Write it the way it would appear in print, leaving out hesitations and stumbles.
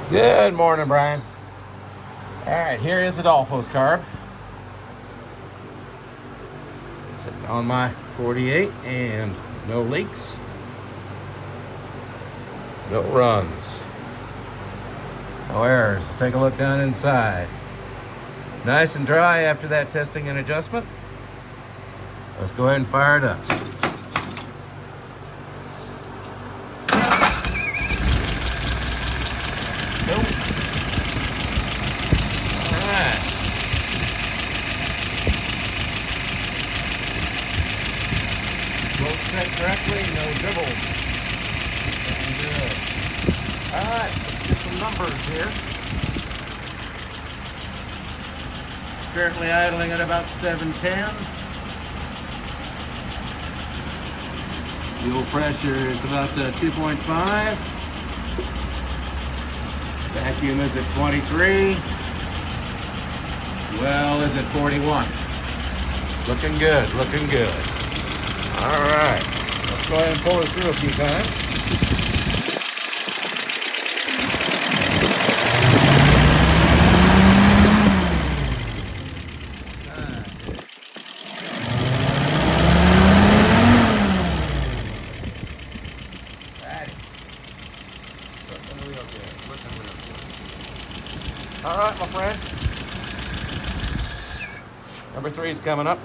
Good morning, Brian. All right, here is Adolpho's carb. Sitting on my 48 and no leaks, no runs, no errors. Let's take a look down inside. Nice and dry after that testing and adjustment. Let's go ahead and fire it up. Both set correctly, no dribbles. Looking good. Alright, let's get some numbers here. Currently idling at about 710. Fuel pressure is about 2.5. Vacuum is at 23. Well is at 41. Looking good, looking good. All right, let's go ahead and pull it through a few times. Righty. Looking real good, looking real good. All right, my friend. Number 3 is coming up.